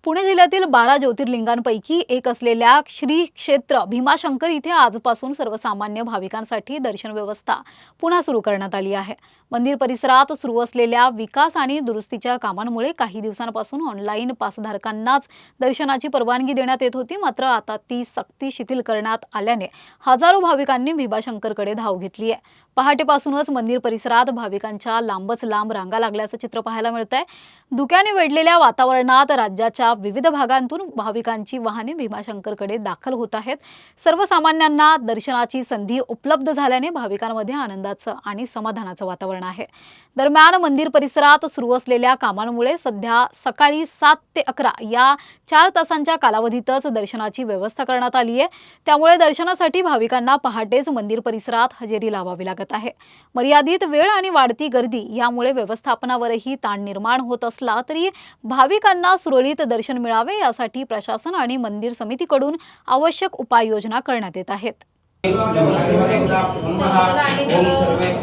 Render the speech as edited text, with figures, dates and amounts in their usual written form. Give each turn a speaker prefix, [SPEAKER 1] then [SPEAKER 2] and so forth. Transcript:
[SPEAKER 1] पुणे जिल्ह्यातील 12 ज्योतिर्लिंगांपैकी एक असलेल्या श्री क्षेत्र भीमाशंकर इथे आजपासून सर्वसामान्य भाविकांसाठी दर्शन व्यवस्था पुन्हा सुरू करण्यात आली आहे। मंदिर परिसरात सुरू असलेल्या विकास आणि दुरुस्तीच्या कामांमुळे काही दिवसांपासून ऑनलाईन पासधारकांनाच दर्शनाची परवानगी देण्यात येत होती, मात्र आता ती सक्ती शिथिल करण्यात आल्याने हजारो भाविकांनी भीमाशंकरकडे धाव घेतली आहे। पहाटेपासूनच मंदिर परिसरात भाविकांच्या लांबच लांब रांगा लागल्याचं चित्र पाहायला मिळतंय। धुक्याने वेढलेल्या वातावरणात राज्याच्या विविध भागांतून भाविकांची वाहने भीमाशंकरकडे दाखल होत आहेत। सर्वसामान्यांना दर्शनाची संधी उपलब्ध झाल्याने भाविकांमध्ये आनंदाचं आणि समाधानाचं वातावरण आहे। दरम्यान मंदिर परिसरात सुरू असलेल्या कामांमुळे सध्या सकाळी 7 ते 11 या 4 तासांच्या कालावधीतच दर्शनाची व्यवस्था करण्यात आली आहे। त्यामुळे दर्शनासाठी भाविकांना पहाटेच मंदिर परिसरात हजेरी लावावी लागत आहे। मर्यादित वेळ आणि वाढती गर्दी यामुळे व्यवस्थापनावरही ताण निर्माण होत असला तरी भाविकांना सुरळीत दर्शन मिळावे यासाठी प्रशासन आणि मंदिर समितीकडून आवश्यक उपाययोजना करण्यात येत आहेत।
[SPEAKER 2] ओम सर्वे